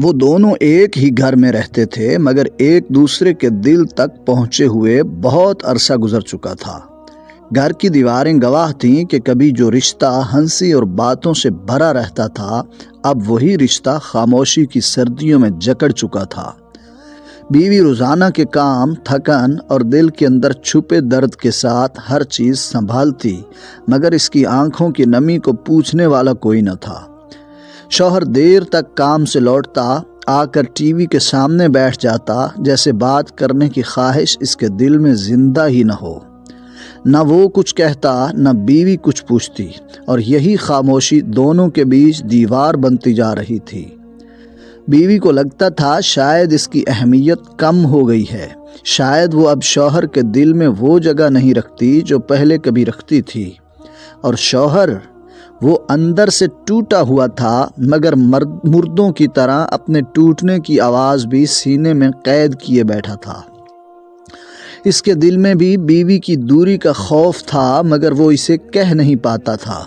وہ دونوں ایک ہی گھر میں رہتے تھے مگر ایک دوسرے کے دل تک پہنچے ہوئے بہت عرصہ گزر چکا تھا۔ گھر کی دیواریں گواہ تھیں کہ کبھی جو رشتہ ہنسی اور باتوں سے بھرا رہتا تھا اب وہی رشتہ خاموشی کی سردیوں میں جکڑ چکا تھا۔ بیوی روزانہ کے کام، تھکن اور دل کے اندر چھپے درد کے ساتھ ہر چیز سنبھالتی مگر اس کی آنکھوں کی نمی کو پوچھنے والا کوئی نہ تھا۔ شوہر دیر تک کام سے لوٹتا آ کر ٹی وی کے سامنے بیٹھ جاتا جیسے بات کرنے کی خواہش اس کے دل میں زندہ ہی نہ ہو۔ نہ وہ کچھ کہتا نہ بیوی کچھ پوچھتی اور یہی خاموشی دونوں کے بیچ دیوار بنتی جا رہی تھی۔ بیوی کو لگتا تھا شاید اس کی اہمیت کم ہو گئی ہے، شاید وہ اب شوہر کے دل میں وہ جگہ نہیں رکھتی جو پہلے کبھی رکھتی تھی، اور شوہر وہ اندر سے ٹوٹا ہوا تھا مگر مردوں کی طرح اپنے ٹوٹنے کی آواز بھی سینے میں قید کیے بیٹھا تھا۔ اس کے دل میں بھی بیوی کی دوری کا خوف تھا مگر وہ اسے کہہ نہیں پاتا تھا۔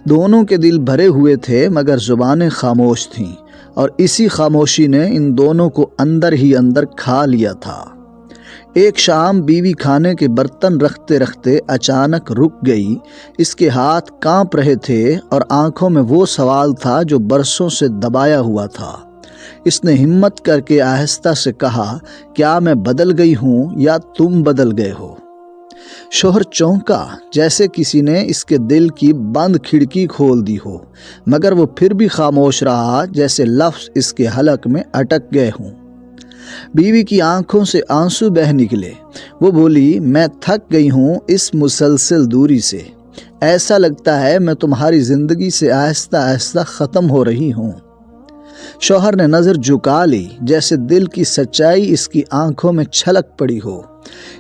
دونوں کے دل بھرے ہوئے تھے مگر زبانیں خاموش تھیں، اور اسی خاموشی نے ان دونوں کو اندر ہی اندر کھا لیا تھا۔ ایک شام بیوی کھانے کے برتن رکھتے رکھتے اچانک رک گئی۔ اس کے ہاتھ کانپ رہے تھے اور آنکھوں میں وہ سوال تھا جو برسوں سے دبایا ہوا تھا۔ اس نے ہمت کر کے آہستہ سے کہا، کیا میں بدل گئی ہوں یا تم بدل گئے ہو؟ شوہر چونکا جیسے کسی نے اس کے دل کی بند کھڑکی کھول دی ہو، مگر وہ پھر بھی خاموش رہا جیسے لفظ اس کے حلق میں اٹک گئے ہوں۔ بیوی کی آنکھوں سے آنسو بہہ نکلے۔ وہ بولی، میں تھک گئی ہوں اس مسلسل دوری سے۔ ایسا لگتا ہے میں تمہاری زندگی سے آہستہ آہستہ ختم ہو رہی ہوں۔ شوہر نے نظر جھکا لی جیسے دل کی سچائی اس کی آنکھوں میں چھلک پڑی ہو۔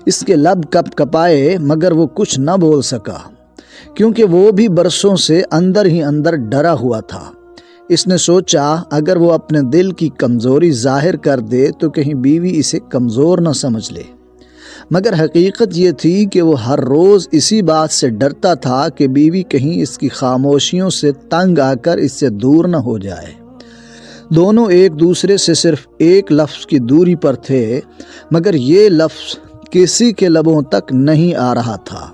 اس کے لب کپ کپائے مگر وہ کچھ نہ بول سکا کیونکہ وہ بھی برسوں سے اندر ہی اندر ڈرا ہوا تھا۔ اس نے سوچا اگر وہ اپنے دل کی کمزوری ظاہر کر دے تو کہیں بیوی اسے کمزور نہ سمجھ لے، مگر حقیقت یہ تھی کہ وہ ہر روز اسی بات سے ڈرتا تھا کہ بیوی کہیں اس کی خاموشیوں سے تنگ آ کر اس سے دور نہ ہو جائے۔ دونوں ایک دوسرے سے صرف ایک لفظ کی دوری پر تھے مگر یہ لفظ کسی کے لبوں تک نہیں آ رہا تھا،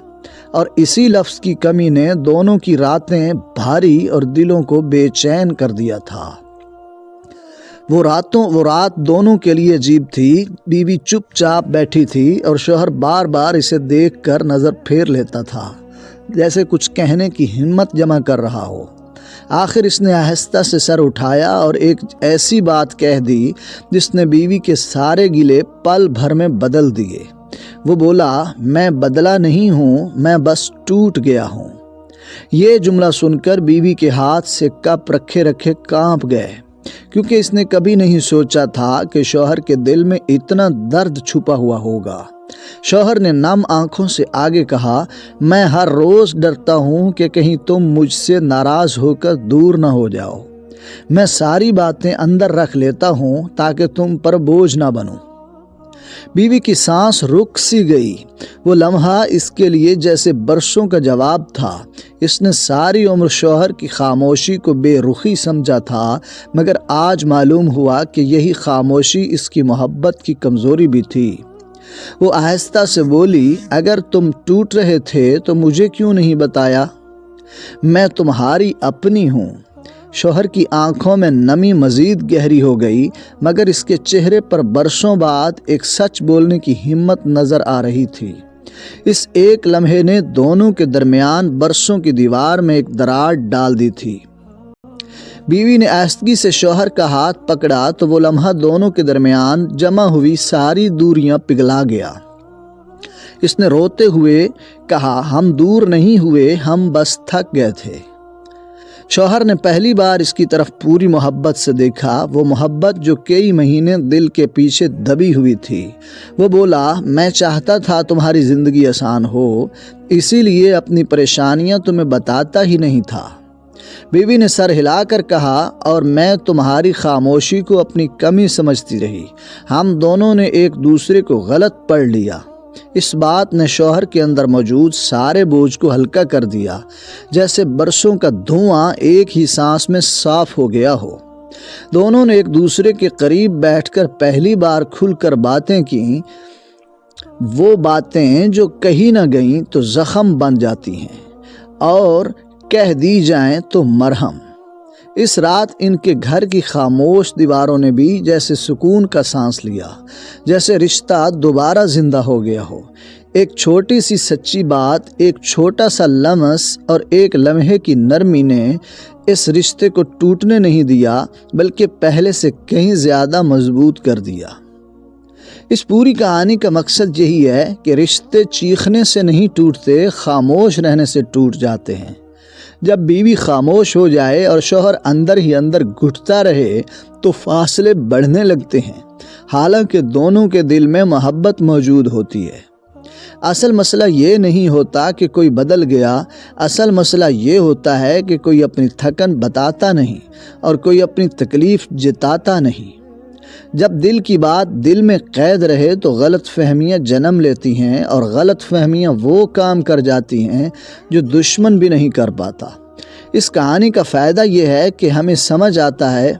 اور اسی لفظ کی کمی نے دونوں کی راتیں بھاری اور دلوں کو بے چین کر دیا تھا۔ وہ رات دونوں کے لیے عجیب تھی۔ بیوی چپ چاپ بیٹھی تھی اور شوہر بار بار اسے دیکھ کر نظر پھیر لیتا تھا جیسے کچھ کہنے کی ہمت جمع کر رہا ہو۔ آخر اس نے آہستہ سے سر اٹھایا اور ایک ایسی بات کہہ دی جس نے بیوی کے سارے گلے پل بھر میں بدل دیے۔ وہ بولا، میں بدلا نہیں ہوں، میں بس ٹوٹ گیا ہوں۔ یہ جملہ سن کر بیوی کے ہاتھ سے کپ رکھے رکھے کانپ گئے، کیونکہ اس نے کبھی نہیں سوچا تھا کہ شوہر کے دل میں اتنا درد چھپا ہوا ہوگا۔ شوہر نے نم آنکھوں سے آگے کہا، میں ہر روز ڈرتا ہوں کہ کہیں تم مجھ سے ناراض ہو کر دور نہ ہو جاؤ۔ میں ساری باتیں اندر رکھ لیتا ہوں تاکہ تم پر بوجھ نہ بنوں۔ بیوی کی سانس رک سی گئی۔ وہ لمحہ اس کے لیے جیسے برسوں کا جواب تھا۔ اس نے ساری عمر شوہر کی خاموشی کو بے رخی سمجھا تھا مگر آج معلوم ہوا کہ یہی خاموشی اس کی محبت کی کمزوری بھی تھی۔ وہ آہستہ سے بولی، اگر تم ٹوٹ رہے تھے تو مجھے کیوں نہیں بتایا؟ میں تمہاری اپنی ہوں۔ شوہر کی آنکھوں میں نمی مزید گہری ہو گئی مگر اس کے چہرے پر برسوں بعد ایک سچ بولنے کی ہمت نظر آ رہی تھی۔ اس ایک لمحے نے دونوں کے درمیان برسوں کی دیوار میں ایک دراڑ ڈال دی تھی۔ بیوی نے آہستگی سے شوہر کا ہاتھ پکڑا تو وہ لمحہ دونوں کے درمیان جمع ہوئی ساری دوریاں پگھلا گیا۔ اس نے روتے ہوئے کہا، ہم دور نہیں ہوئے، ہم بس تھک گئے تھے۔ شوہر نے پہلی بار اس کی طرف پوری محبت سے دیکھا، وہ محبت جو کئی مہینے دل کے پیچھے دبی ہوئی تھی۔ وہ بولا، میں چاہتا تھا تمہاری زندگی آسان ہو، اسی لیے اپنی پریشانیاں تمہیں بتاتا ہی نہیں تھا۔ بیوی نے سر ہلا کر کہا، اور میں تمہاری خاموشی کو اپنی کمی سمجھتی رہی۔ ہم دونوں نے ایک دوسرے کو غلط پڑھ لیا۔ اس بات نے شوہر کے اندر موجود سارے بوجھ کو ہلکا کر دیا، جیسے برسوں کا دھواں ایک ہی سانس میں صاف ہو گیا ہو۔ دونوں نے ایک دوسرے کے قریب بیٹھ کر پہلی بار کھل کر باتیں کی، وہ باتیں جو کہی نہ گئیں تو زخم بن جاتی ہیں اور کہہ دی جائیں تو مرہم۔ اس رات ان کے گھر کی خاموش دیواروں نے بھی جیسے سکون کا سانس لیا، جیسے رشتہ دوبارہ زندہ ہو گیا ہو۔ ایک چھوٹی سی سچی بات، ایک چھوٹا سا لمس اور ایک لمحے کی نرمی نے اس رشتے کو ٹوٹنے نہیں دیا، بلکہ پہلے سے کہیں زیادہ مضبوط کر دیا۔ اس پوری کہانی کا مقصد یہی ہے کہ رشتے چیخنے سے نہیں ٹوٹتے، خاموش رہنے سے ٹوٹ جاتے ہیں۔ جب بیوی خاموش ہو جائے اور شوہر اندر ہی اندر گھٹتا رہے تو فاصلے بڑھنے لگتے ہیں، حالانکہ دونوں کے دل میں محبت موجود ہوتی ہے۔ اصل مسئلہ یہ نہیں ہوتا کہ کوئی بدل گیا، اصل مسئلہ یہ ہوتا ہے کہ کوئی اپنی تھکن بتاتا نہیں اور کوئی اپنی تکلیف جتاتا نہیں۔ جب دل کی بات دل میں قید رہے تو غلط فہمیاں جنم لیتی ہیں، اور غلط فہمیاں وہ کام کر جاتی ہیں جو دشمن بھی نہیں کر پاتا۔ اس کہانی کا فائدہ یہ ہے کہ ہمیں سمجھ آتا ہے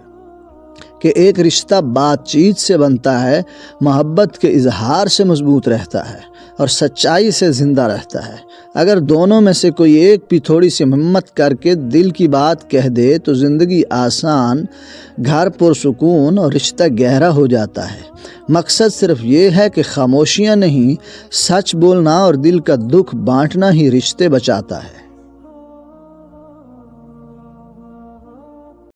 کہ ایک رشتہ بات چیت سے بنتا ہے، محبت کے اظہار سے مضبوط رہتا ہے اور سچائی سے زندہ رہتا ہے۔ اگر دونوں میں سے کوئی ایک بھی تھوڑی سی ہمت کر کے دل کی بات کہہ دے تو زندگی آسان، گھر پرسکون اور رشتہ گہرا ہو جاتا ہے۔ مقصد صرف یہ ہے کہ خاموشیاں نہیں، سچ بولنا اور دل کا دکھ بانٹنا ہی رشتے بچاتا ہے۔